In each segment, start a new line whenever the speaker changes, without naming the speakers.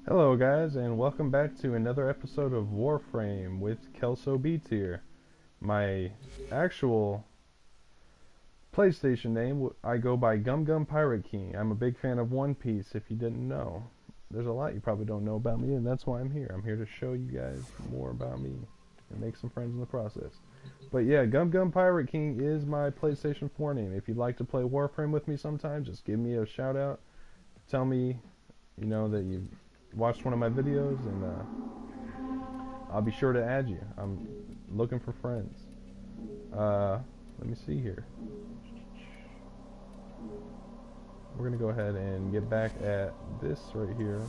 Hello guys, and welcome back to another episode of Warframe with Kelso Beats here. My actual PlayStation name, I go by Gum Gum Pirate King. I'm a big fan of One Piece, if you didn't know. There's a lot you probably don't know about me, and that's why I'm here. I'm here to show you guys more about me and make some friends in the process. But yeah, Gum Gum Pirate King is my PlayStation 4 name. If you'd like to play Warframe with me sometime, just give me a shout out. Tell me, that you watched one of my videos, and I'll be sure to add you. I'm looking for friends. Let me see here. We're gonna go ahead and get back at this right here.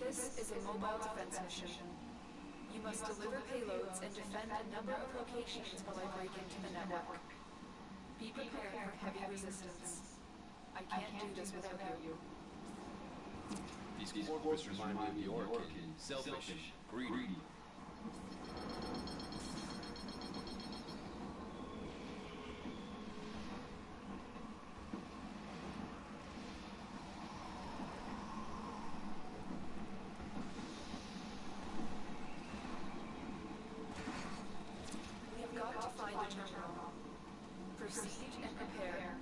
This is a mobile defense mission. You must deliver payloads and defend a number of locations while I break into the network. Be prepared for heavy resistance. I can't do this without you.
These corpses remind me of your kin. Selfish, greedy.
We have got to find a terminal. Proceed and prepare.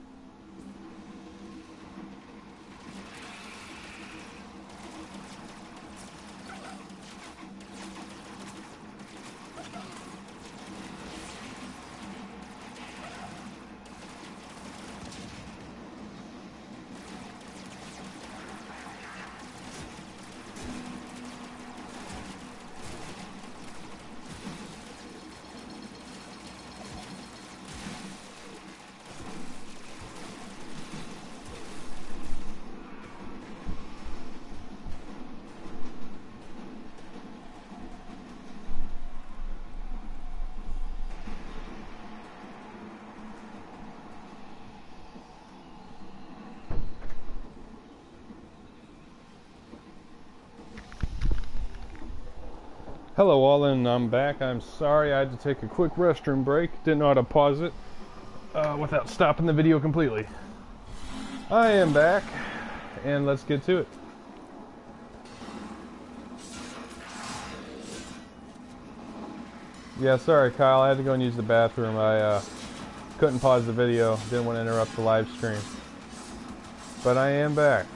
Hello all, and I'm back. I'm sorry I had to take a quick restroom break. Didn't know how to pause it without stopping the video completely. I am back, and let's get to it. Yeah, sorry Kyle, I had to go and use the bathroom. I couldn't pause the video, didn't want to interrupt the live stream. But I am back.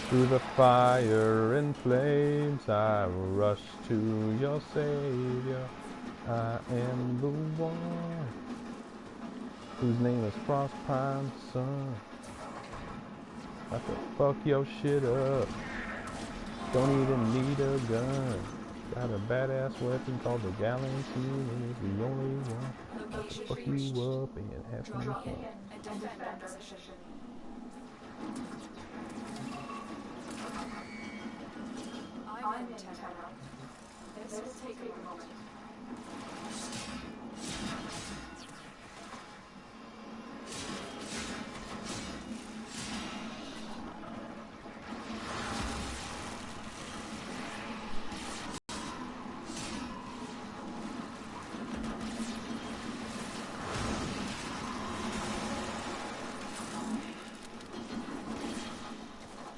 Through the fire and flames, I rush to your Savior. I am the one whose name is Frostpine's son. I can fuck your shit up. Don't even need a gun. Got a badass weapon called the Galantine, and it's the only one.
Location
Fuck
reached.
you up and have some
Drop
fun.
in and defend our position. I'm in terminal. This will take a moment.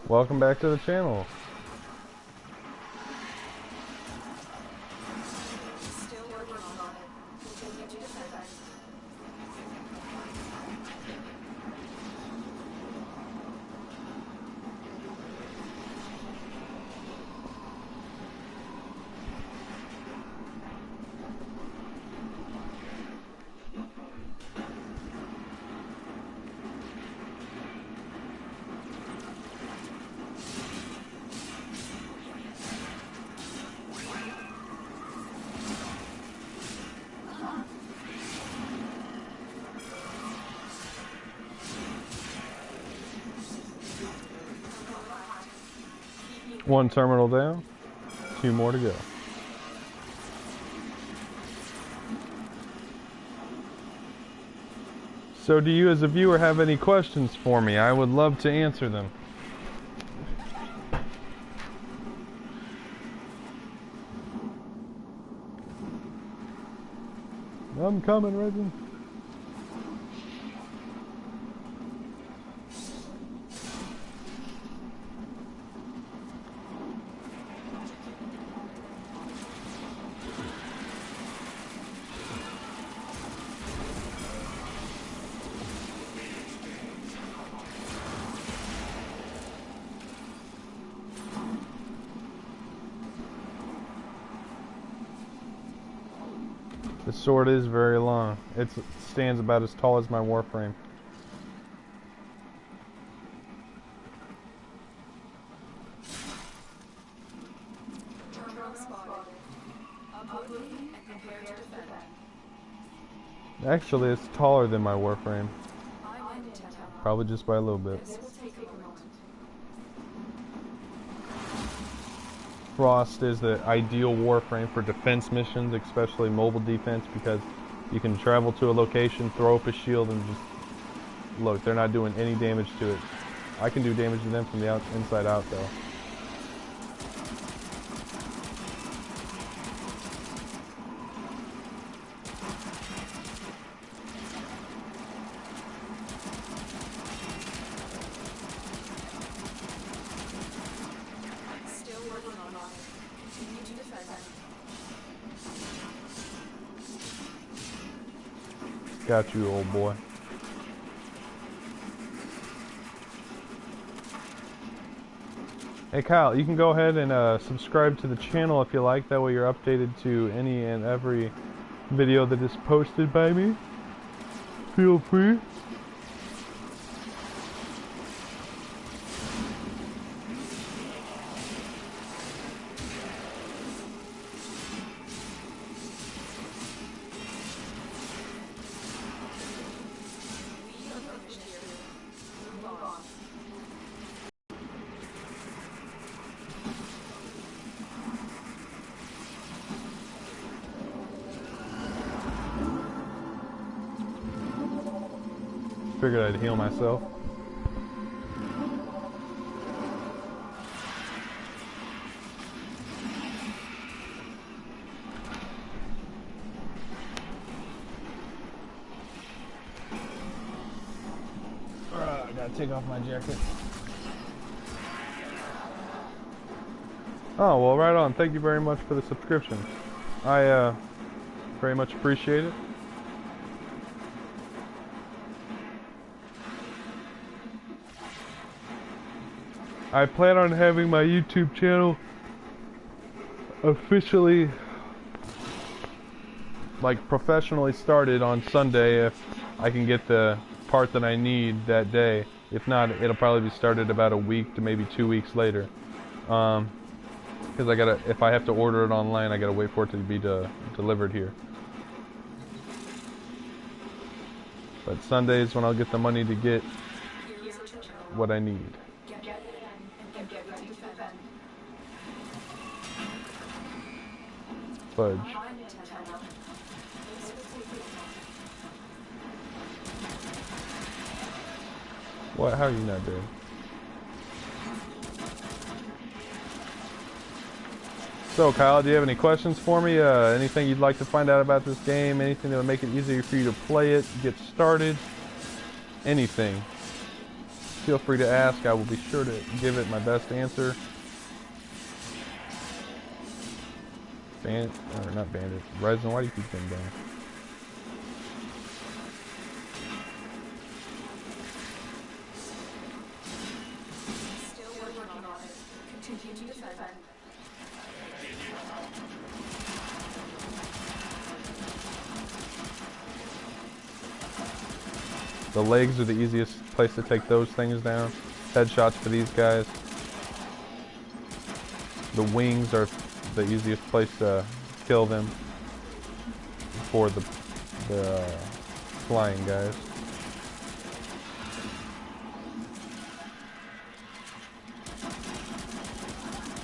Welcome back to the channel.
Still working on it. Continue to defend.
One terminal down, 2 more to go. So do you as a viewer have any questions for me? I would love to answer them. I'm coming, Resin. The sword is very long. It stands about as tall as my Warframe.
Terminal spotted. Uploading and prepare to defend.
Actually, it's taller than my Warframe.
I'm in town.
Probably just by a little bit.
This will take a moment.
Frost is the ideal Warframe for defense missions, especially mobile defense, because you can travel to a location, throw up a shield, and just look. They're not doing any damage to it. I can do damage to them from the inside out, though.
Still working on it. Continue to defend.
Got you, old boy. Hey Kyle, you can go ahead and subscribe to the channel if you like. That way you're updated to any and every video that is posted by me. Feel free.
We are finished here. Move on.
Figured I'd heal myself. I gotta take off my jacket. Oh, well, right on. Thank you very much for the subscription. I very much appreciate it. I plan on having my YouTube channel officially, like, professionally started on Sunday if I can get the part that I need that day. If not, it'll probably be started about a week to maybe 2 weeks later. Because if I have to order it online, I gotta wait for it to be delivered here. But Sunday is when I'll get the money to get what I need. Fudge. What? How are you not dead? So Kyle, do you have any questions for me? Anything you'd like to find out about this game? Anything that would make it easier for you to play it, get started? Anything. Feel free to ask. I will be sure to give it my best answer. Bandit, or not Bandit. Resin, why do you keep them down?
Still working on it. Continue to defend.
The legs are the easiest place to take those things down. Headshots for these guys. The wings are the easiest place to kill them for the flying guys.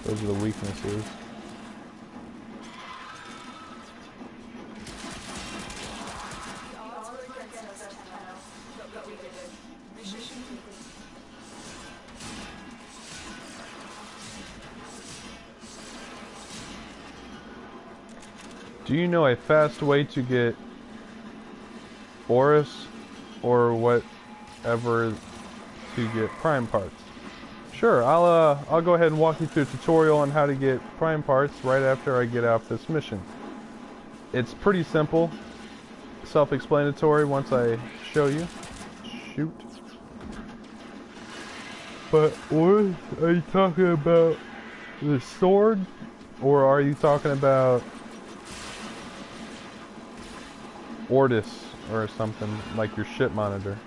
Those are the weaknesses.
The odds were against us to know, but we did it. Mission complete.
Do you know a fast way to get Boris or whatever to get prime parts? Sure, I'll go ahead and walk you through a tutorial on how to get prime parts right after I get off this mission. It's pretty simple, self-explanatory once I show you. Shoot. But what are you talking about? The sword? Or are you talking about Ortis or something like your ship monitor?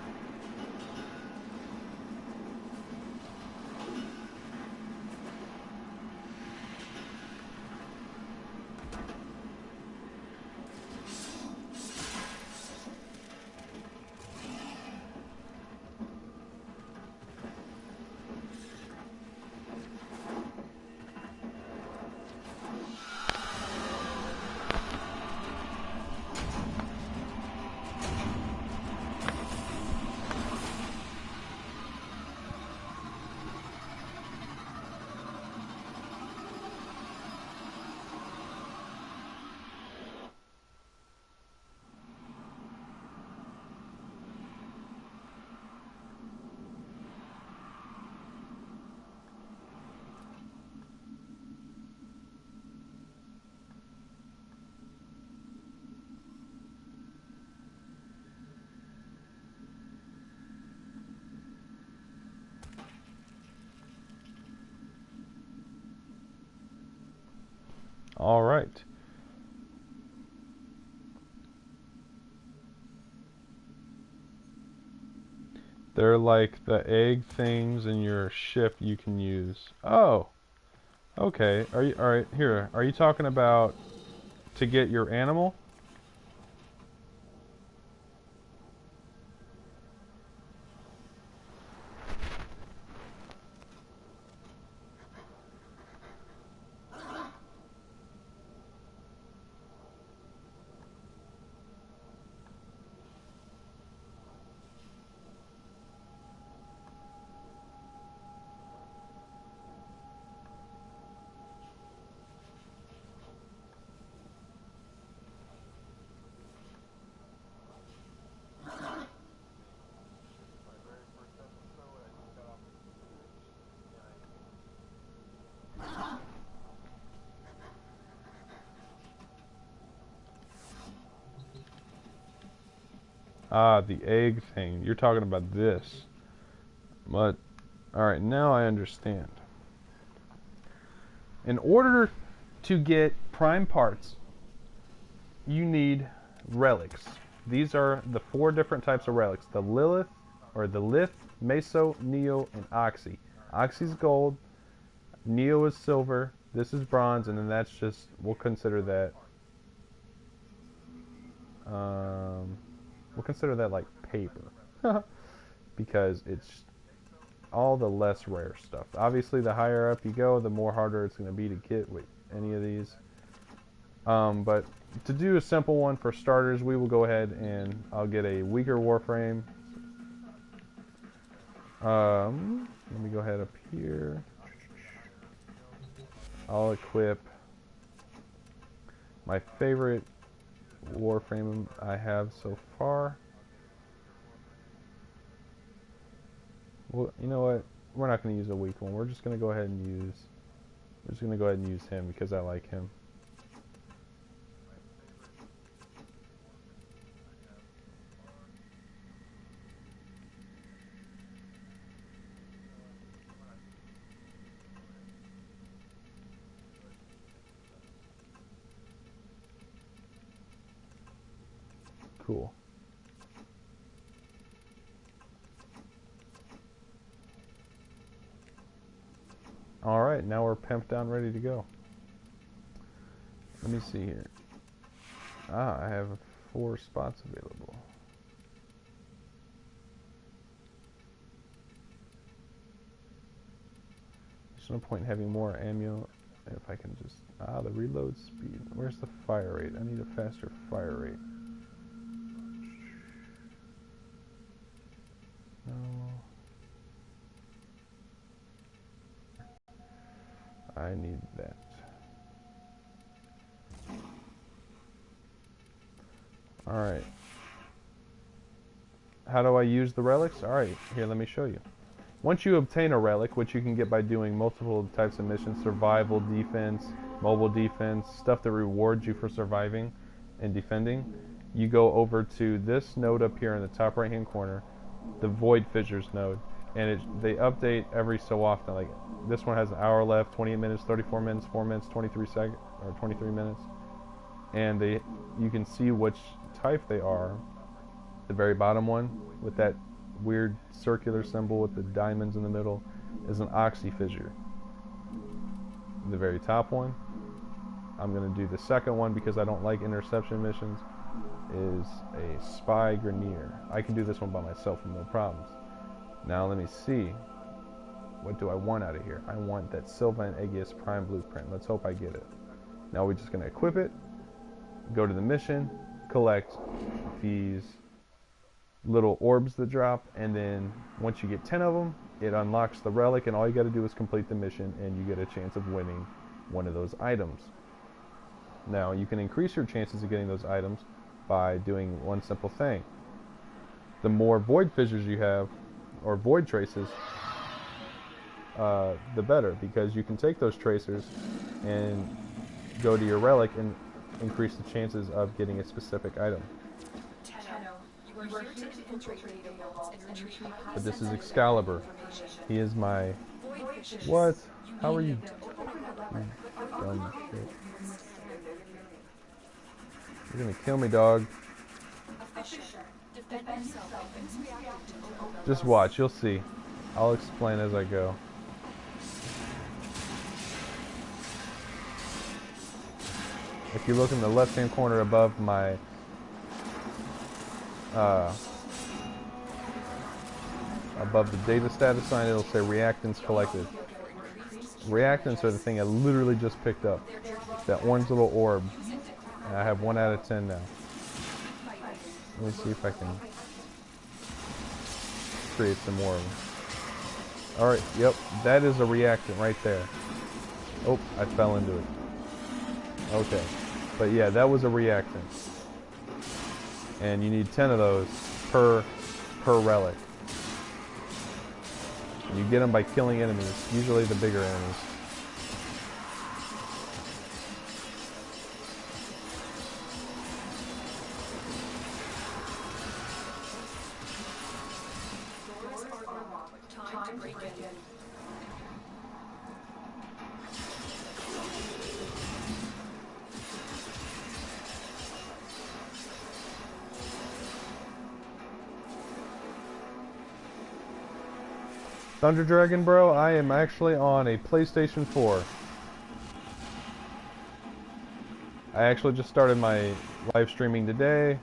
All right. They're like the egg things in your ship you can use. Oh, okay. Are you all right? Here, are you talking about to get your animal? Ah, the egg thing. You're talking about this. But, alright, now I understand. In order to get prime parts, you need relics. These are the 4 different types of relics. The Lilith, or the Lith, Meso, Neo, and Oxy. Oxy's gold, Neo is silver, this is bronze, and then that's just, we'll consider that like paper because it's all the less rare stuff. Obviously the higher up you go, the more harder it's going to be to get with any of these, but to do a simple one for starters, we will go ahead and I'll get a weaker Warframe. Let me go ahead up here. I'll equip my favorite Warframe I have so far. Well, you know what? We're not going to use a weak one. We're just going to go ahead and use him because I like him. Cool. Alright, now we're pimped down, ready to go. Let me see here. Ah, I have 4 spots available. no point in having more ammo if I can just... the reload speed. Where's the fire rate? I need a faster fire rate. No. I need that. Alright. How do I use the relics? Alright, here, let me show you. Once you obtain a relic, which you can get by doing multiple types of missions, survival, defense, mobile defense, stuff that rewards you for surviving and defending, you go over to this node up here in the top right hand corner, the Void Fissures node, and they update every so often. Like this one has an hour left, 28 minutes, 34 minutes, 4 minutes, 23 seconds, or 23 minutes, and you can see which type they are. The very bottom one with that weird circular symbol with the diamonds in the middle is an oxy fissure. The very top one, I'm going to do the second one because I don't like interception missions, is a spy grenier. I can do this one by myself with no problems. Now let me see, what do I want out of here? I want that Sylvan Aegis Prime blueprint. Let's hope I get it. Now we're just going to equip it, go to the mission, collect these little orbs that drop, and then once you get 10 of them, it unlocks the relic, and all you got to do is complete the mission and you get a chance of winning one of those items. Now you can increase your chances of getting those items by doing one simple thing. The more void fissures you have, or void traces, the better, because you can take those tracers and go to your relic and increase the chances of getting a specific item. But this is Excalibur. He is my... What? How are you? Dumb shit. You're gonna kill me, dog. Just watch, you'll see. I'll explain as I go. If you look in the left-hand corner above my above the data status sign, it'll say reactants collected. Reactants are the thing I literally just picked up. That orange little orb. And I have 1 out of 10 now. Let me see if I can create some more of them. Alright, yep, that is a reactant right there. Oh, I fell into it. Okay. But yeah, that was a reactant. And you need 10 of those per relic. You get them by killing enemies, usually the bigger enemies. Thunder Dragon, bro, I am actually on a PlayStation 4. I actually just started my live streaming today,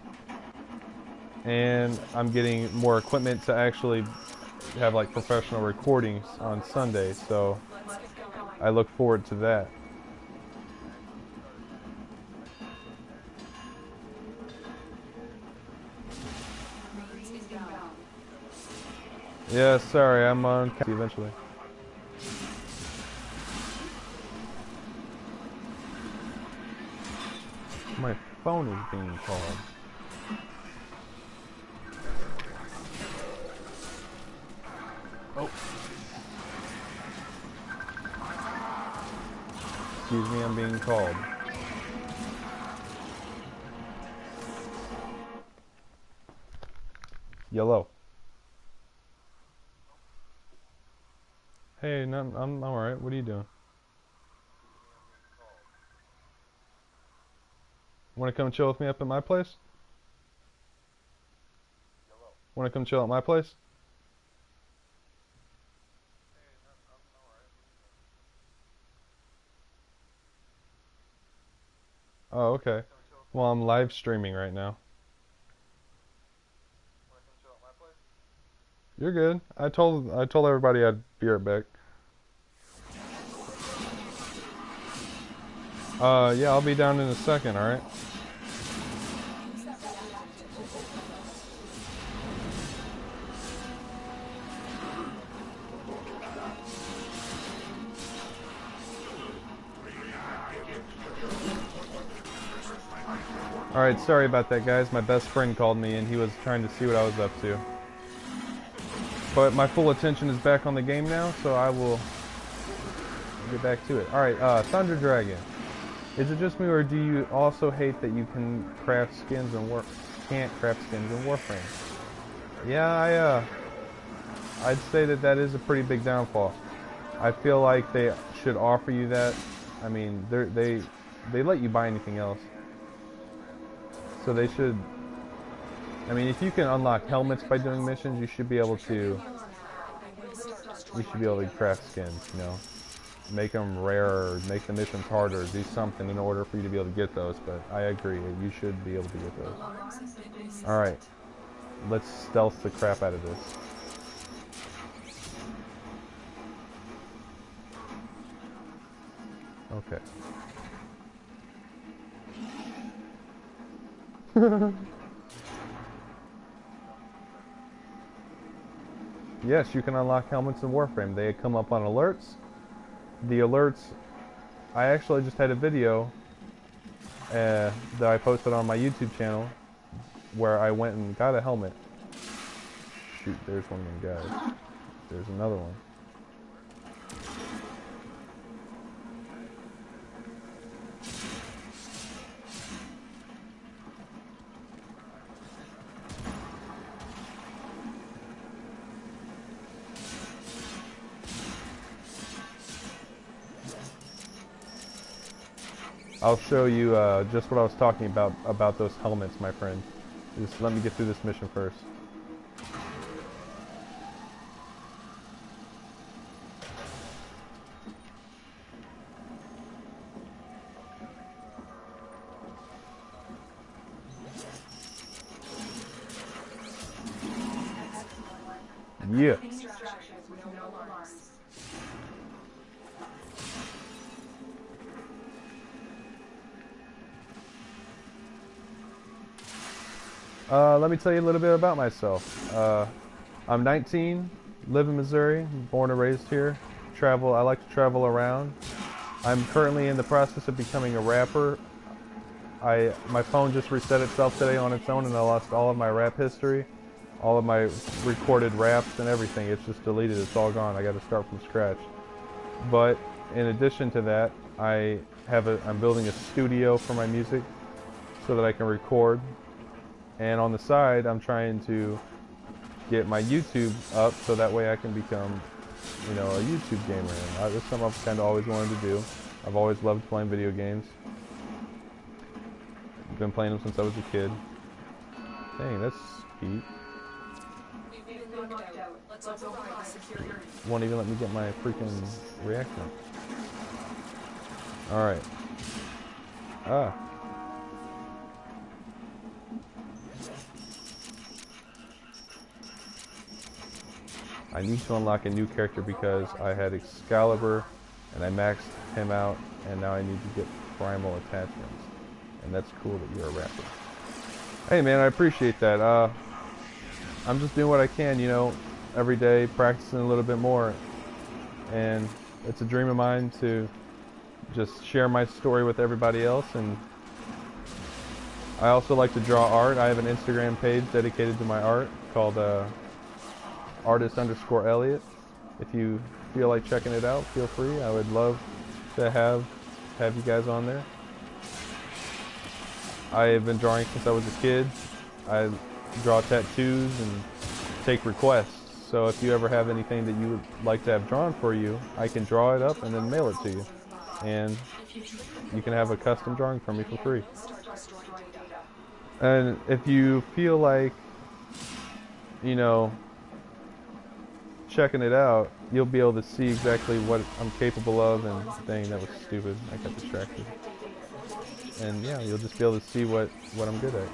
and I'm getting more equipment to actually have like professional recordings on Sunday, so I look forward to that. Yeah, sorry, I'm on eventually. My phone is being called. Oh. Excuse me, I'm being called. Yellow. Hey, no, I'm alright. What are you doing? Want to come chill with me up at my place? Want to come chill at my place? Oh, okay. Well, I'm live streaming right now. You're good. I told everybody I'd be right back. Yeah, I'll be down in a second, alright? Alright, sorry about that, guys. My best friend called me and he was trying to see what I was up to. But my full attention is back on the game now, so I will get back to it. Alright, Thunder Dragon. Is it just me, or do you also hate that you can craft skins and can't craft skins in Warframe? Yeah, I'd say that is a pretty big downfall. I feel like they should offer you that. I mean, they let you buy anything else, so they should. I mean, if you can unlock helmets by doing missions, you should be able to. You should be able to craft skins. You know, make them rarer, make the missions harder, do something in order for you to be able to get those. But I agree, you should be able to get those. All right, let's stealth the crap out of this. Okay. Yes, you can unlock helmets in Warframe. They come up on alerts. The alerts, I actually just had a video that I posted on my YouTube channel where I went and got a helmet. Shoot, there's one of them guys. There's another one. I'll show you just what I was talking about those helmets, my friend. Just let me get through this mission first. Yeah. Let me tell you a little bit about myself. I'm 19, live in Missouri, born and raised here. I like to travel around. I'm currently in the process of becoming a rapper. My phone just reset itself today on its own, and I lost all of my rap history, all of my recorded raps and everything. It's just deleted. It's all gone. I got to start from scratch. But in addition to that, I'm building a studio for my music so that I can record. And on the side, I'm trying to get my YouTube up so that way I can become, a YouTube gamer. And this is something I've kind of always wanted to do. I've always loved playing video games. I've been playing them since I was a kid. Dang, that's sweet. Won't even let me get my freaking reaction. Alright. I need to unlock a new character because I had Excalibur and I maxed him out, and now I need to get primal attachments. And that's cool that you're a rapper. Hey man, I appreciate that. I'm just doing what I can, every day, practicing a little bit more. And it's a dream of mine to just share my story with everybody else. And I also like to draw art. I have an Instagram page dedicated to my art called artist_Elliot. If you feel like checking it out, feel free. I would love to have you guys on there. I have been drawing since I was a kid. I draw tattoos and take requests. So if you ever have anything that you would like to have drawn for you, I can draw it up and then mail it to you. And you can have a custom drawing from me for free. And if you feel like, checking it out, you'll be able to see exactly what I'm capable of. And dang, that was stupid. I got distracted. And yeah, you'll just be able to see what I'm good at.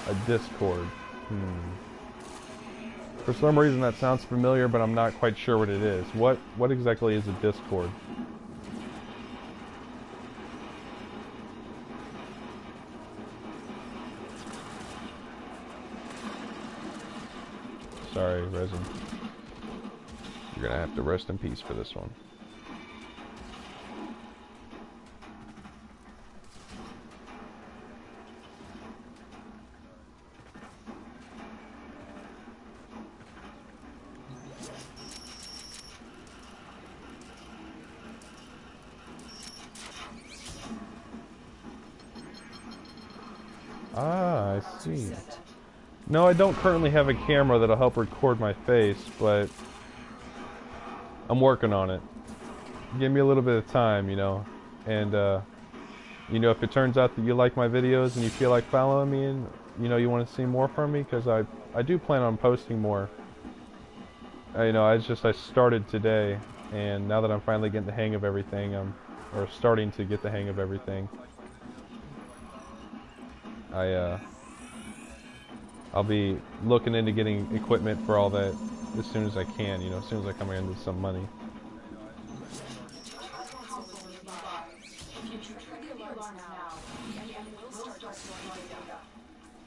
A Discord. For some reason that sounds familiar, but I'm not quite sure what it is. What exactly is a Discord? Sorry, Resin. You're gonna have to rest in peace for this one. Ah, I see. No, I don't currently have a camera that'll help record my face, but I'm working on it. Give me a little bit of time, you know. And, you know, if it turns out that you like my videos and you feel like following me and, you know, you want to see more from me, because I do plan on posting more. You know, I started today, and now that I'm finally getting the hang of everything, or starting to get the hang of everything, I'll be looking into getting equipment for all that as soon as I can, you know, as soon as I come into some money.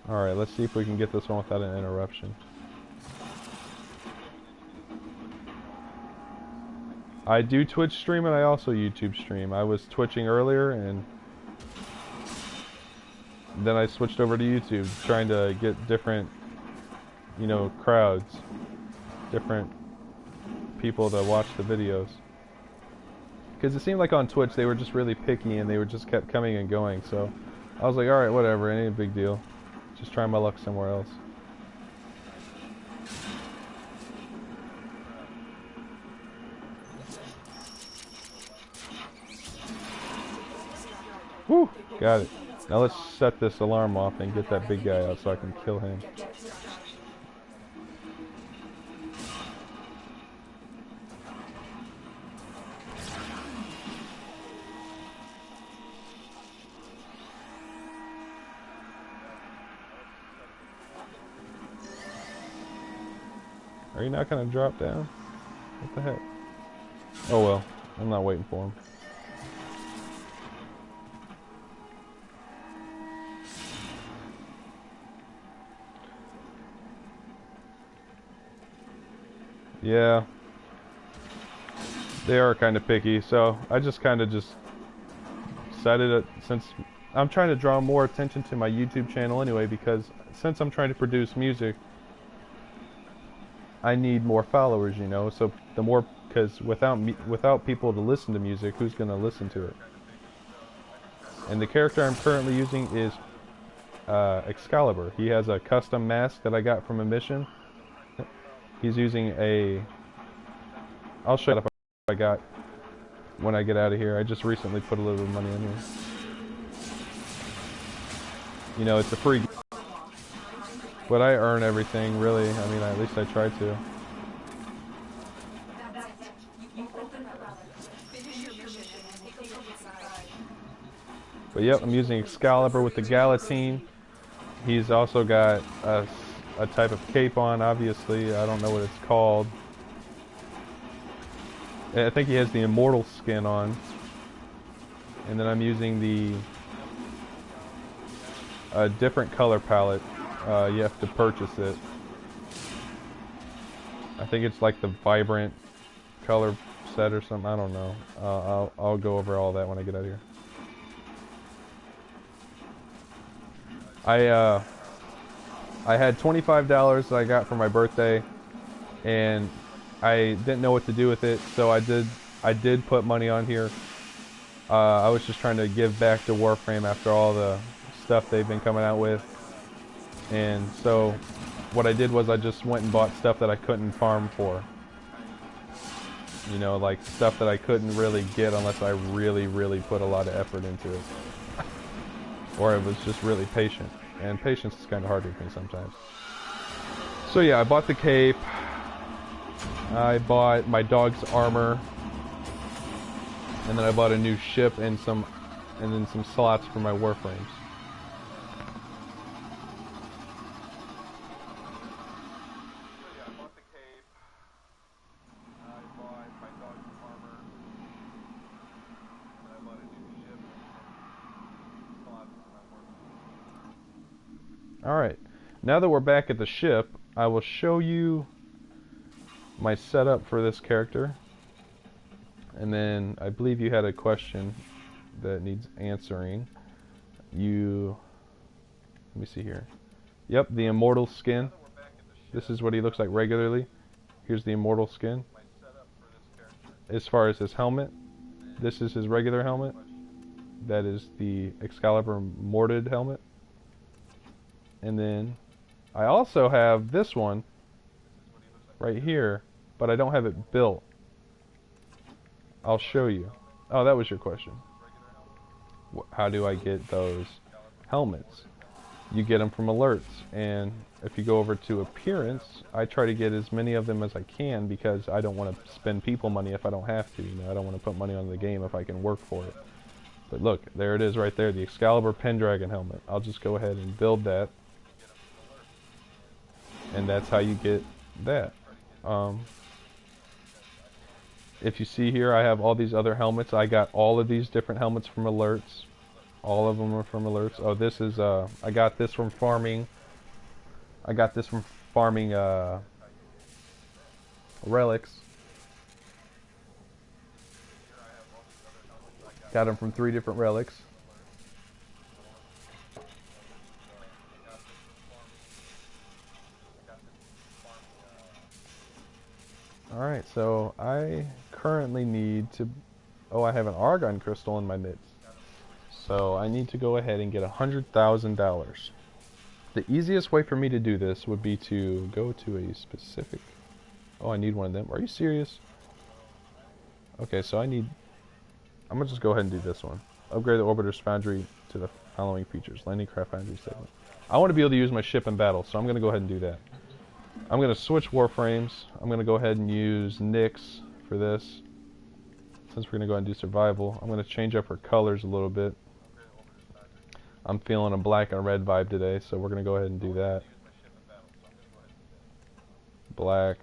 Alright, let's see if we can get this one without an interruption. I do Twitch stream and I also YouTube stream. I was Twitching earlier and then I switched over to YouTube, trying to get different, you know, crowds, different people to watch the videos. Because it seemed like on Twitch they were just really picky and they were just kept coming and going, so I was like, alright, whatever, ain't a big deal. Just trying my luck somewhere else. Woo! Got it. Now let's set this alarm off and get that big guy out so I can kill him. Are you not gonna drop down? What the heck? Oh well, I'm not waiting for him. Yeah, they are kind of picky, so I just kind of decided that since I'm trying to draw more attention to my YouTube channel anyway, because since I'm trying to produce music, I need more followers, you know. So the more, because without people to listen to music, who's gonna listen to it? And the character I'm currently using is Excalibur. He has a custom mask that I got from a mission. He's using a... I'll show you if I got when I get out of here. I just recently put a little bit of money in here. You know, it's a free... But I earn everything, really. I mean, at least I try to. But yep, I'm using Excalibur with the Galatine. He's also got a type of cape on, obviously. I don't know what it's called. I think he has the Immortal skin on. And then I'm using the different color palette. You have to purchase it. I think it's like the Vibrant color set or something. I don't know. I'll go over all that when I get out of here. I had $25 that I got for my birthday, and I didn't know what to do with it, so I did put money on here. I was just trying to give back to Warframe after all the stuff they've been coming out with. And so what I did was I just went and bought stuff that I couldn't farm for. You know, like stuff that I couldn't really get unless I really, really put a lot of effort into it. Or I was just really patient. And patience is kind of hard with me sometimes. So yeah, I bought the cape. I bought my dog's armor. And then I bought a new ship and then some slots for my Warframes. Alright, now that we're back at the ship, I will show you my setup for this character. And then I believe you had a question that needs answering. Let me see here. Yep, the immortal skin. This is what he looks like regularly. Here's the immortal skin. As far as his helmet, this is his regular helmet. That is the Excalibur Morted helmet. And then I also have this one right here, but I don't have it built. I'll show you. Oh, that was your question. How do I get those helmets? You get them from alerts, and if you go over to appearance, I try to get as many of them as I can because I don't want to spend people money if I don't have to. You know, I don't want to put money on the game if I can work for it. But look, there it is right there, the Excalibur Pendragon helmet. I'll just go ahead and build that. And that's how you get that. If you see here, I have all these other helmets. I got all of these different helmets from alerts. All of them are from alerts. Oh, this is, I got this from farming. I got this from farming, relics. Got them from 3 different relics. Alright, so I currently need to... Oh, I have an argon crystal in my midst. So I need to go ahead and get $100,000. The easiest way for me to do this would be to go to a specific... Oh, I need one of them. Are you serious? Okay, so I'm going to just go ahead and do this one. Upgrade the Orbiter's Foundry to the following features. Landing Craft Foundry segment. I want to be able to use my ship in battle, so I'm going to go ahead and do that. I'm going to switch Warframes. I'm going to go ahead and use Nyx for this. Since we're going to go ahead and do survival, I'm going to change up her colors a little bit. I'm feeling a black and red vibe today, so we're going to go ahead and do that. Black.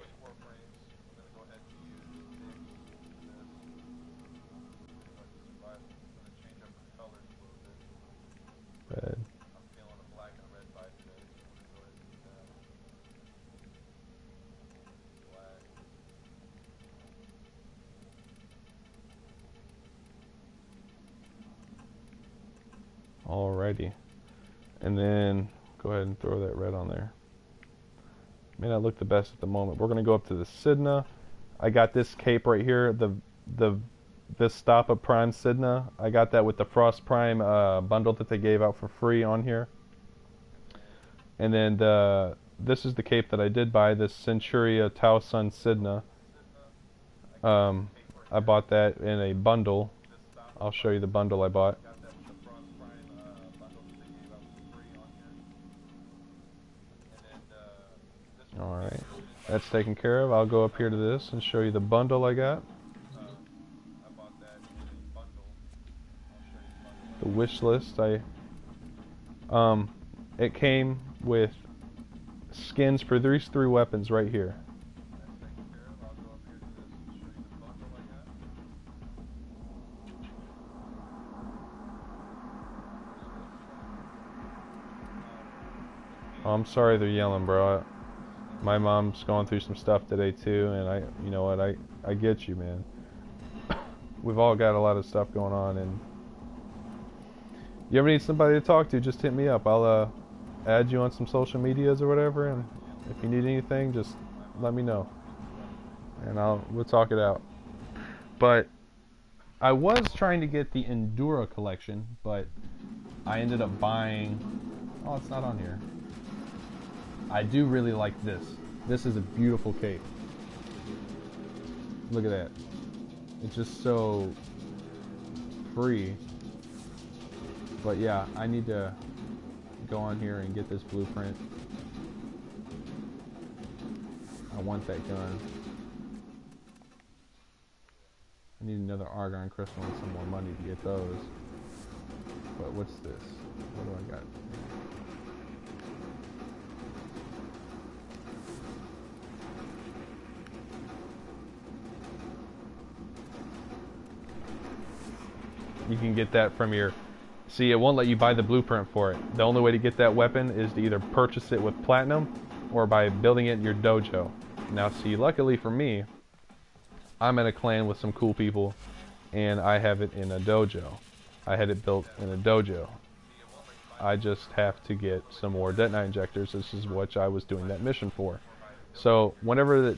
Red. Alrighty. And then go ahead and throw that red on there. May not look the best at the moment. We're going to go up to the Sidna. I got this cape right here, the Vistapa Prime Sidna. I got that with the Frost Prime bundle that they gave out for free on here. And then this is the cape that I did buy, this Centuria Tau Sun Sidna. I bought that in a bundle. I'll show you the bundle I bought. Alright, that's taken care of. It up here to this and show you the bundle I got. The wish list. It came with skins for these 3 weapons right here. Oh, I'm sorry they're yelling, bro. My mom's going through some stuff today too, and you know what, I get you, man. We've all got a lot of stuff going on, and you ever need somebody to talk to, just hit me up. I'll add you on some social medias or whatever, and if you need anything, just let me know, and we'll talk it out. But I was trying to get the Endura collection, but I ended up buying... Oh, it's not on here. I do really like this. This is a beautiful cape. Look at that. It's just so free. But yeah, I need to go on here and get this blueprint. I want that gun. I need another argon crystal and some more money to get those. But what's this? What do I got? You can get that from your See, it won't let you buy the blueprint for it. The only way to get that weapon is to either purchase it with platinum or by building it in your dojo. Now, see, luckily for me, I'm in a clan with some cool people, and I have it in a dojo. I had it built in a dojo. I just have to get some more detonite injectors. This is what I was doing that mission for. So whenever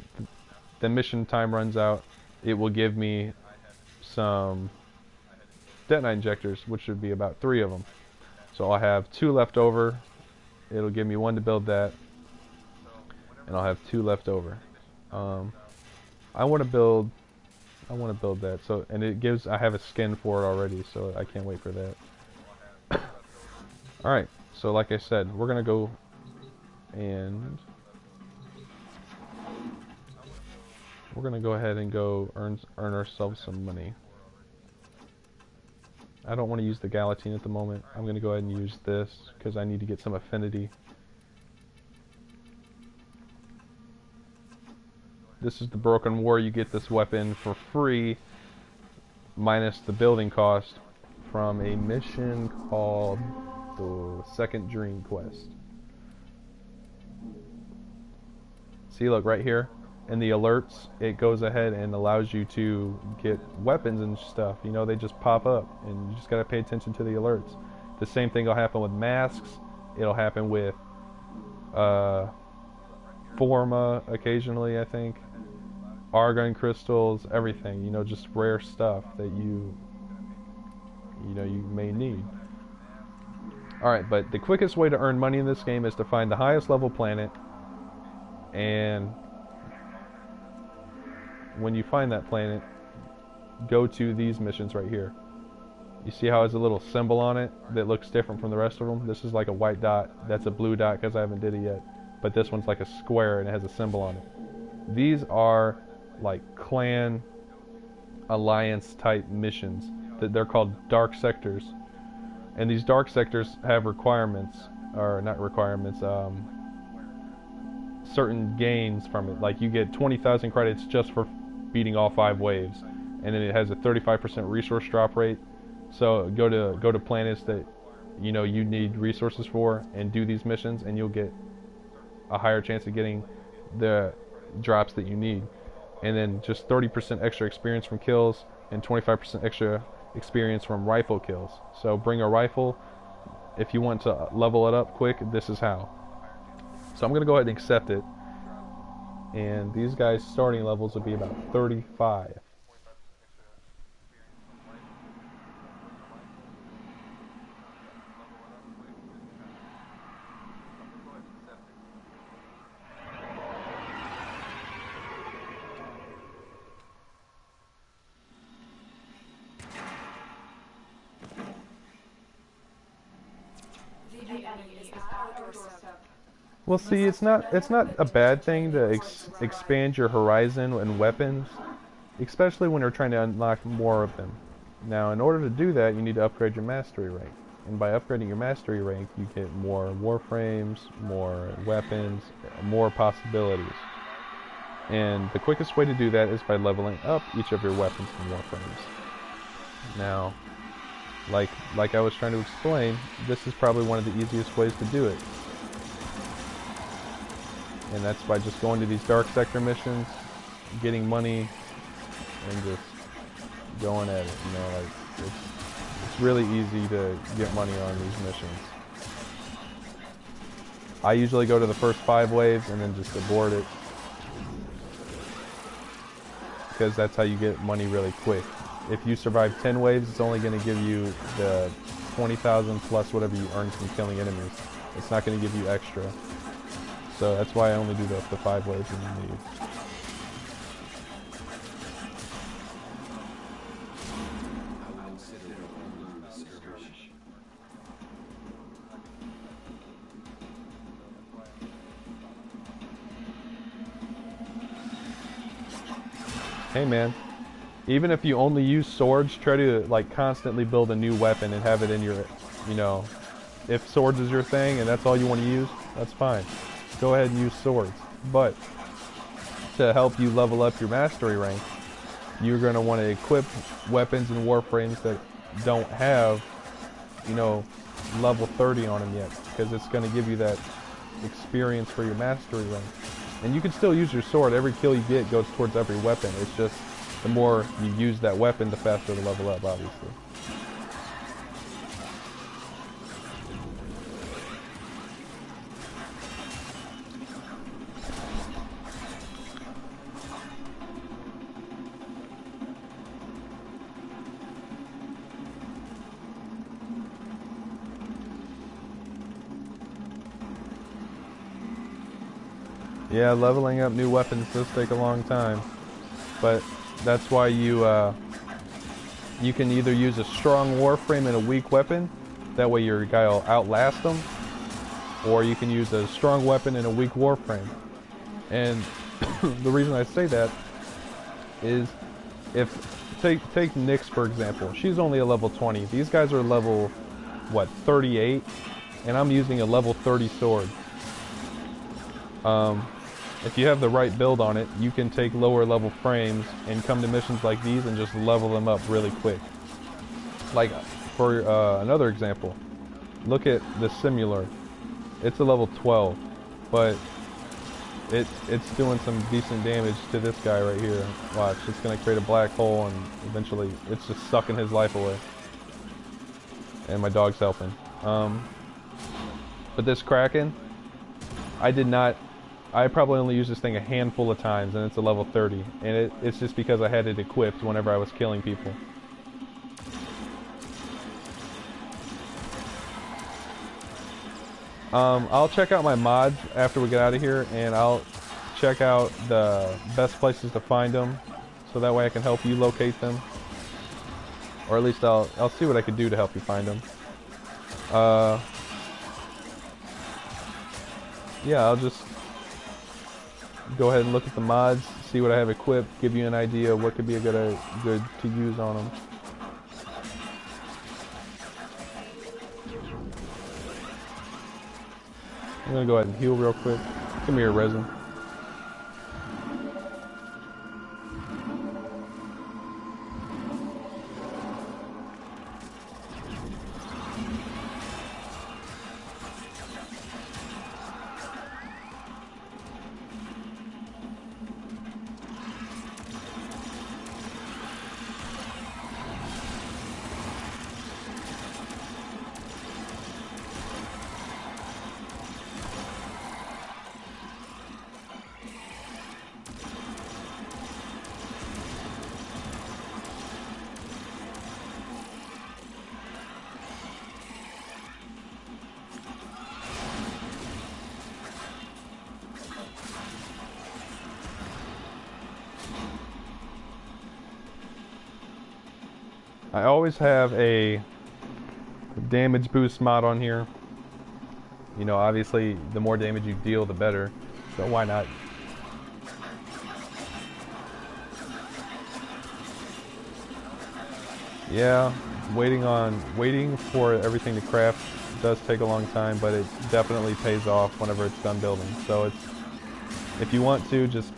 the mission time runs out, it will give me some detonite injectors, which should be about 3 of them. So I'll have 2 left over. It'll give me 1 to build that, and I'll have 2 left over. I want to build that. So, and it gives, I have a skin for it already, so I can't wait for that. All right. So like I said, we're gonna go and we're gonna go ahead and go earn ourselves some money. I don't want to use the Galatine at the moment. I'm going to go ahead and use this because I need to get some affinity. This is the Broken War. You get this weapon for free, minus the building cost, from a mission called the Second Dream Quest. See, look, right here. In the alerts, it goes ahead and allows you to get weapons and stuff. You know, they just pop up, and you just gotta pay attention to the alerts. The same thing will happen with masks. It'll happen with Forma occasionally, I think. Argon crystals, everything. You know, just rare stuff that you may need. Alright, but the quickest way to earn money in this game is to find the highest level planet, and when you find that planet, go to these missions right here. You see how it has a little symbol on it that looks different from the rest of them? This is like a white dot. That's a blue dot because I haven't did it yet. But this one's like a square and it has a symbol on it. These are like clan alliance type missions. That they're called dark sectors. And these dark sectors have requirements, or not requirements, certain gains from it. Like you get 20,000 credits just for beating all 5 waves, and then it has a 35% resource drop rate. So go to planets that you know you need resources for and do these missions, and you'll get a higher chance of getting the drops that you need. And then just 30% extra experience from kills and 25% extra experience from rifle kills. So bring a rifle if you want to level it up quick. This is how. So I'm gonna go ahead and accept it. And these guys' starting levels will be about 35. Well, see, it's not a bad thing to expand your horizon and weapons, especially when you're trying to unlock more of them. Now, in order to do that, you need to upgrade your mastery rank. And by upgrading your mastery rank, you get more Warframes, more weapons, more possibilities. And the quickest way to do that is by leveling up each of your weapons and Warframes. Now, like I was trying to explain, this is probably one of the easiest ways to do it. And that's by just going to these dark sector missions, getting money, and just going at it. You know, like it's really easy to get money on these missions. I usually go to the first 5 waves and then just abort it, because that's how you get money really quick. If you survive 10 waves, it's only going to give you the 20,000 plus whatever you earn from killing enemies. It's not going to give you extra. So that's why I only do the 5 waves when you need. Hey man, even if you only use swords, try to like constantly build a new weapon and have it in your, you know, if swords is your thing and that's all you want to use, that's fine. Go ahead and use swords. But to help you level up your mastery rank, you're going to want to equip weapons and warframes that don't have you know, level 30 on him yet, because it's going to give you that experience for your mastery rank. And you can still use your sword. Every kill you get goes towards every weapon. It's just the more you use that weapon, the faster the level up, obviously. Yeah, leveling up new weapons does take a long time, but that's why you can either use a strong Warframe and a weak weapon, that way your guy will outlast them, or you can use a strong weapon and a weak Warframe. And the reason I say that is, if take Nyx for example, she's only a level 20. These guys are level, what, 38, and I'm using a level 30 sword. If you have the right build on it, you can take lower level frames and come to missions like these and just level them up really quick. Like, for another example, look at the Simular. It's a level 12, but it's doing some decent damage to this guy right here. Watch, it's going to create a black hole, and eventually it's just sucking his life away. And my dog's helping. But this Kraken, I probably only used this thing a handful of times, and it's a level 30. And it's just because I had it equipped whenever I was killing people. I'll check out my mods after we get out of here, and I'll check out the best places to find them, so that way I can help you locate them. Or at least I'll see what I can do to help you find them. Yeah, I'll just go ahead and look at the mods, see what I have equipped, give you an idea of what could be a good to use on them. I'm gonna go ahead and heal real quick. Come here, Resin. I always have a damage boost mod on here. You know, obviously, the more damage you deal, the better. So why not? Yeah, waiting for everything to craft does take a long time, but it definitely pays off whenever it's done building. So if you want to, just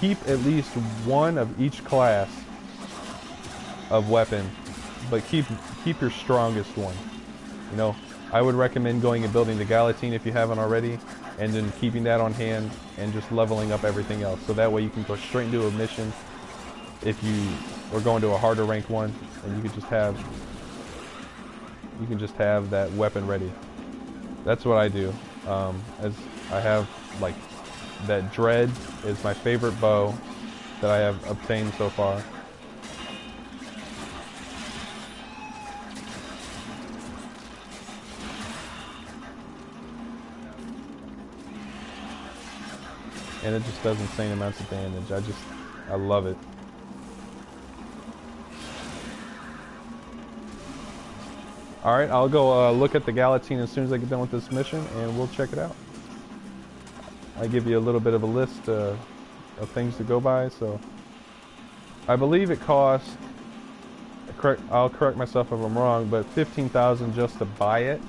keep at least one of each class of weapon, but keep your strongest one. You know, I would recommend going and building the Galatine if you haven't already, and then keeping that on hand and just leveling up everything else. So that way you can go straight into a mission if you are going to a harder ranked one, and you can just have that weapon ready. That's what I do. As I have, like, that Dread is my favorite bow that I have obtained so far. And it just does insane amounts of damage. I love it. Alright, I'll go look at the Galatine as soon as I get done with this mission, and we'll check it out. I give you a little bit of a list of things to go by. So I believe it costs, I'll correct myself if I'm wrong, but 15,000 just to buy it,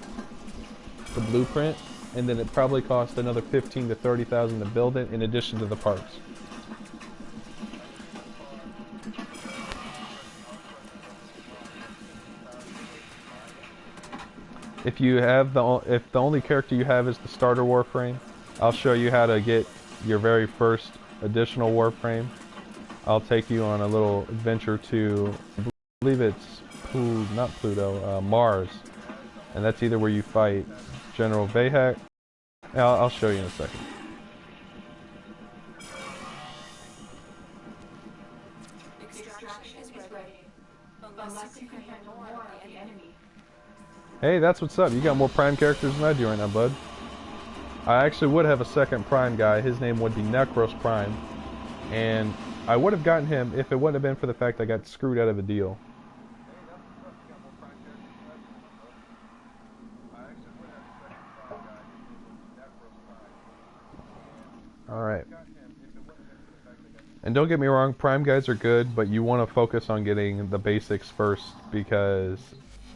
the blueprint. And then it probably cost another 15,000 to 30,000 to build it, in addition to the parts. If you have if the only character you have is the starter Warframe, I'll show you how to get your very first additional Warframe. I'll take you on a little adventure to, I believe it's not Pluto, Mars, and that's either where you fight General Vahak. I'll show you in a second.
Extraction is ready. Unless you can handle more of the enemy.
Hey, that's what's up. You got more Prime characters than I do right now, bud. I actually would have a second Prime guy. His name would be Necros Prime. And I would have gotten him if it wouldn't have been for the fact I got screwed out of a deal. Alright. And don't get me wrong, Prime guys are good, but you want to focus on getting the basics first because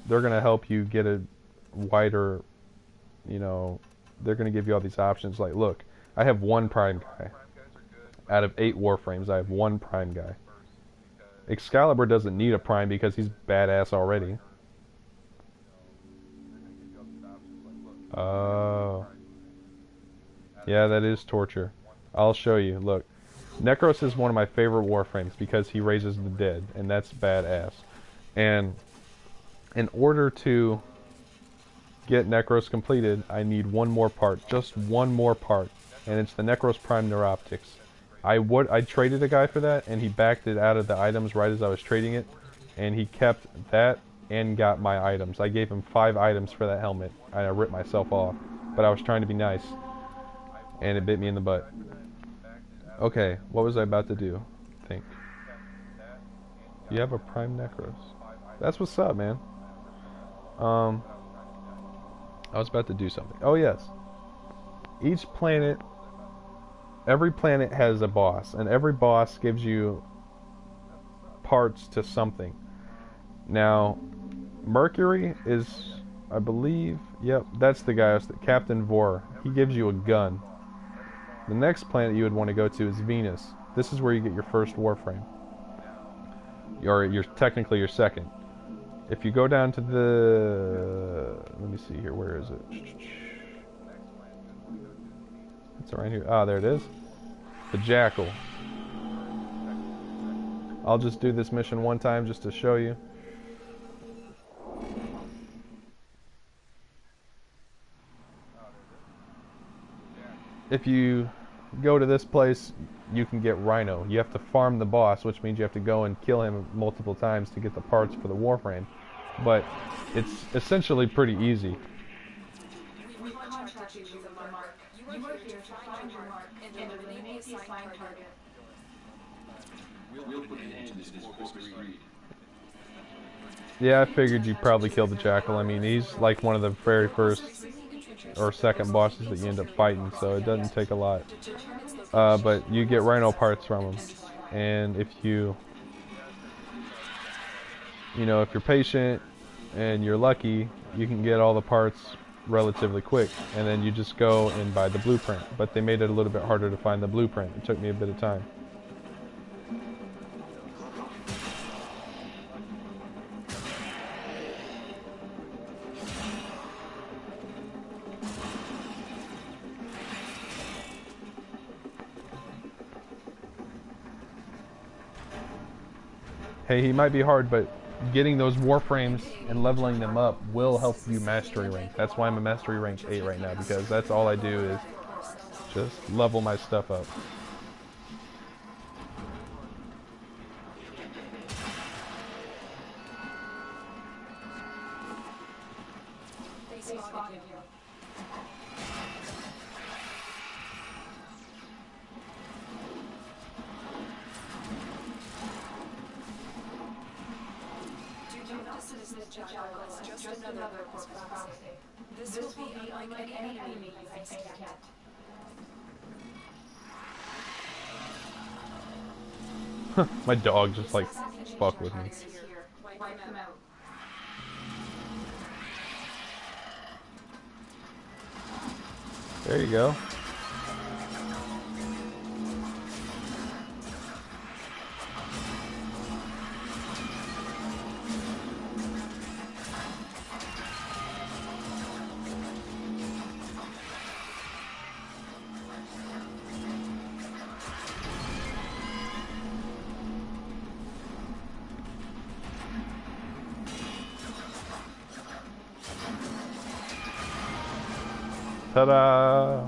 they're going to help you get a wider, you know, they're going to give you all these options. Like, look, I have one Prime guy. Out of 8 Warframes, I have one Prime guy. Excalibur doesn't need a Prime because he's badass already. Oh. Yeah, that is torture. I'll show you. Look. Necros is one of my favorite Warframes because he raises the dead, and that's badass. And in order to get Necros completed, I need one more part. Just one more part. And it's the Necros Prime Neuroptics. I traded a guy for that, and he backed it out of the items right as I was trading it. And he kept that and got my items. I gave him 5 items for that helmet. I ripped myself off. But I was trying to be nice. And it bit me in the butt. Okay, what was I about to do? Think. You have a Prime Necros. That's what's up, man. I was about to do something. Oh, yes. Each planet, every planet has a boss, and every boss gives you parts to something. Now, Mercury is, I believe, yep, that's the guy, Captain Vor. He gives you a gun. The next planet you would want to go to is Venus. This is where you get your first Warframe. Or you're technically your second. If you go down to the... Let me see here, where is it? It's right here. Ah, there it is. The Jackal. I'll just do this mission one time just to show you. If you go to this place, you can get Rhino. You have to farm the boss, which means you have to go and kill him multiple times to get the parts for the Warframe. But it's essentially pretty easy.
We contracted you with a mark. You are here to find your mark and eliminate the assigned target.
We'll put an end to this corpus greed.
Yeah, I figured you'd probably kill the Jackal. I mean, he's like one of the very first or second bosses that you end up fighting, so it doesn't take a lot. But you get Rhino parts from him, and if you know, if you're patient and you're lucky, you can get all the parts relatively quick, and then you just go and buy the blueprint. But they made it a little bit harder to find the blueprint. It took me a bit of time. Hey, he might be hard, but getting those Warframes and leveling them up will help you mastery rank. That's why I'm a mastery rank 8 right now, because that's all I do is just level my stuff up.
Just another corpus prophecy. This will be unlike any enemy you faced yet.
My dog just like fuck with me.
Wipe them out.
There you go. Ta-da!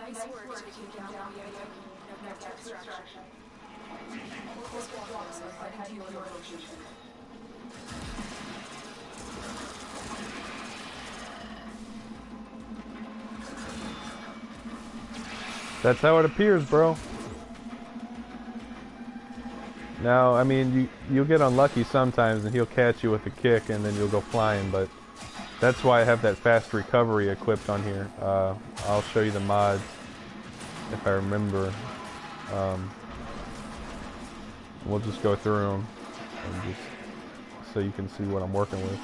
Nice work taking down the viedo. Next extraction. Orcus walkers are heading to your location.
That's how it appears, bro. Now, I mean, you'll get unlucky sometimes, and he'll catch you with a kick, and then you'll go flying. But that's why I have that fast recovery equipped on here. I'll show you the mods if I remember. We'll just go through them, and just so you can see what I'm working with.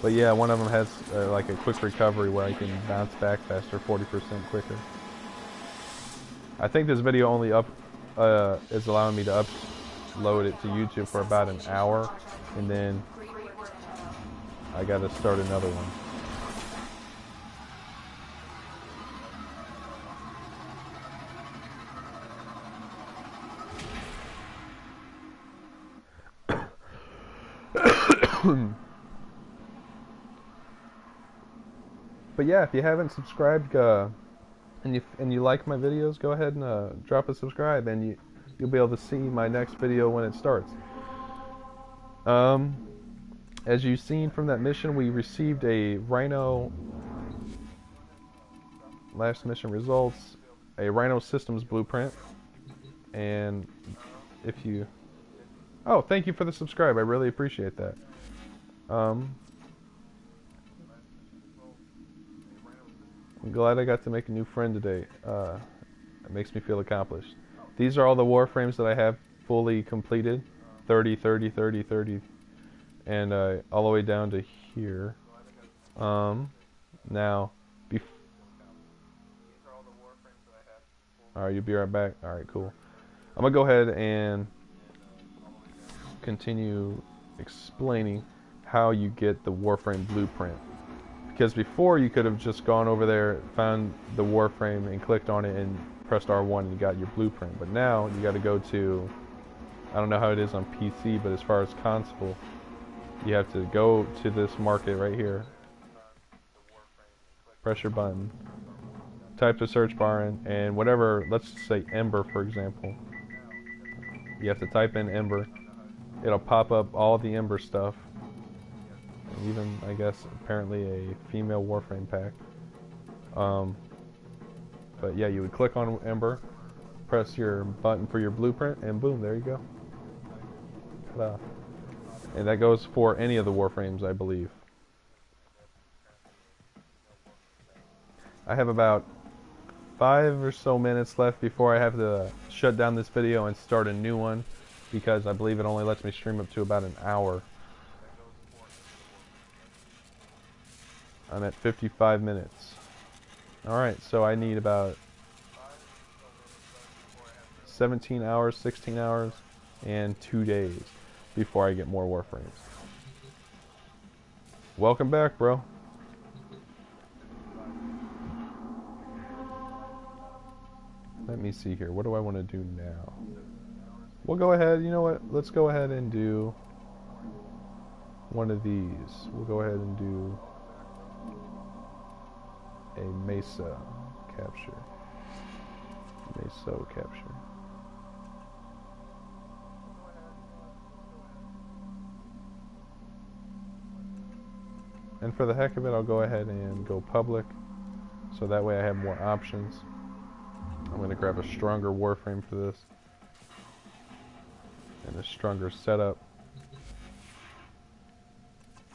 But yeah, one of them has like a quick recovery where I can bounce back faster, 40% quicker. I think this video only is allowing me to upload it to YouTube for about an hour, and then I gotta start another one. But yeah, if you haven't subscribed and you like my videos, go ahead and drop a subscribe, and you'll be able to see my next video when it starts. As you've seen from that mission, we received a Rhino last mission results, a Rhino systems blueprint, and if you thank you for the subscribe, I really appreciate that. I'm glad I got to make a new friend today. It makes me feel accomplished. These are all the Warframes that I have fully completed. 30, 30, 30, 30. And all the way down to here. Now, alright, you'll be right back. Alright, cool. I'm going to go ahead and continue explaining how you get the Warframe blueprint. Because before you could have just gone over there, found the Warframe and clicked on it and pressed R1 and you got your blueprint. But now you got to go to, I don't know how it is on PC, but as far as console, you have to go to this market right here, press your button, type the search bar in, and whatever, let's say Ember for example, you have to type in Ember. It'll pop up all the Ember stuff. Even, I guess, apparently a female Warframe pack. But yeah, you would click on Ember, press your button for your blueprint, and boom, there you go. Ta-da. And that goes for any of the Warframes, I believe. I have about 5 or so minutes left before I have to shut down this video and start a new one, because I believe it only lets me stream up to about an hour. I'm at 55 minutes. Alright, so I need about 17 hours, 16 hours, and 2 days before I get more Warframes. Welcome back, bro. Let me see here. What do I want to do now? We'll go ahead, you know what? Let's go ahead and do one of these. We'll go ahead and do a Mesa capture. Mesa capture. And for the heck of it, I'll go ahead and go public, so that way I have more options. I'm going to grab a stronger Warframe for this, and a stronger setup,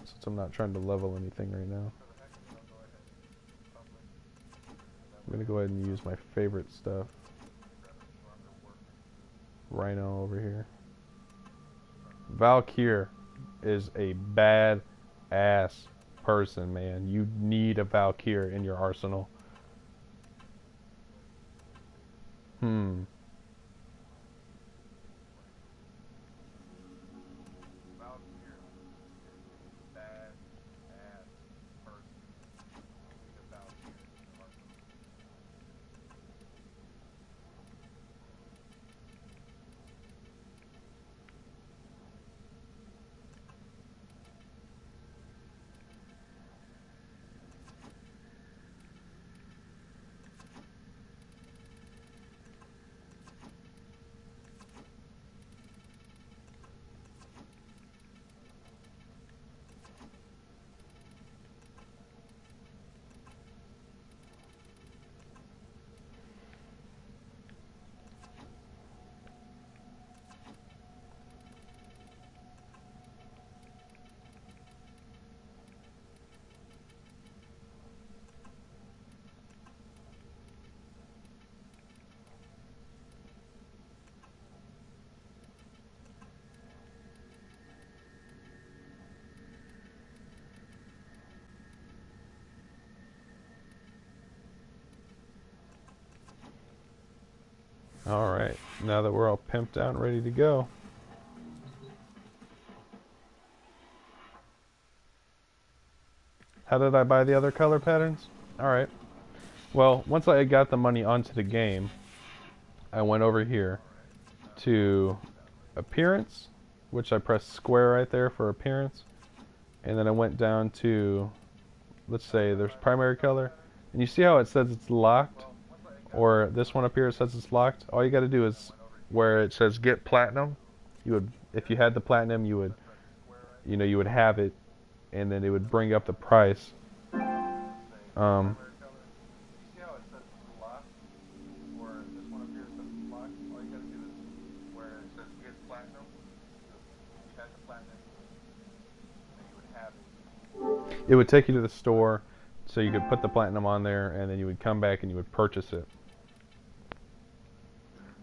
since I'm not trying to level anything right now. I'm going to go ahead and use my favorite stuff. Rhino over here. Valkyr is a bad-ass person, man. You need a Valkyr in your arsenal. Alright, now that we're all pimped out and ready to go. How did I buy the other color patterns? Alright. Well, once I got the money onto the game, I went over here to appearance, which I pressed square right there for appearance. And then I went down to, let's say there's primary color. And you see how it says it's locked? Or this one up here says it's locked. All you got to do is where it says get platinum, you would, if you had the platinum, you would, you would have it, and then it would bring up the price. It would take you to the store, so you could put the platinum on there, and then you would come back and you would purchase it.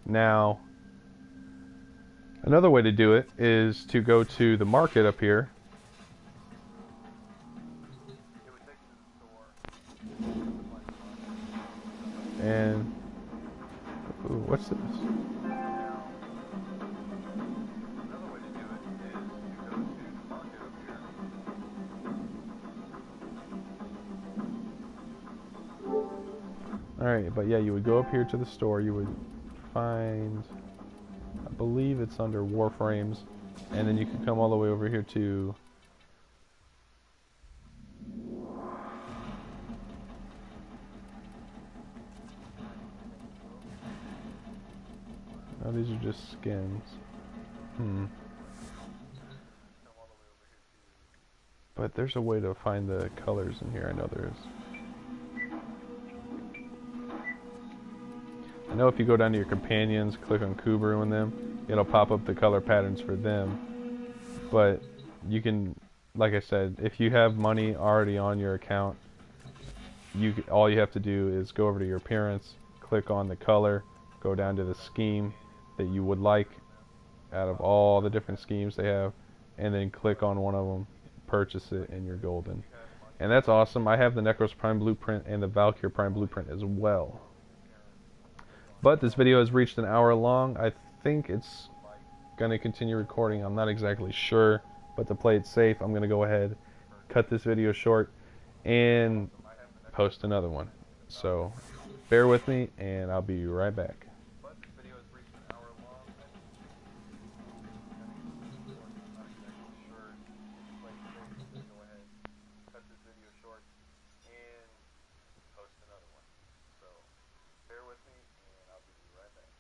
Now, another way to do it is to go to the market up here. And, ooh, what's this? Alright, but yeah, you would go up here to the store, you would find, I believe it's under Warframes, and then you could come all the way over here to oh, these are just skins. But there's a way to find the colors in here, I know there is. I know if you go down to your companions, click on Kubaru and them, it'll pop up the color patterns for them. But you can, like I said, if you have money already on your account, all you have to do is go over to your appearance, click on the color, go down to the scheme that you would like out of all the different schemes they have, and then click on one of them, purchase it, and you're golden. And that's awesome. I have the Necros Prime Blueprint and the Valkyr Prime Blueprint as well. But this video has reached an hour long. I think it's going to continue recording. I'm not exactly sure, but to play it safe, I'm going to go ahead, cut this video short, and post another one. So bear with me, and I'll be right back. Bear with me, and I'll be right back.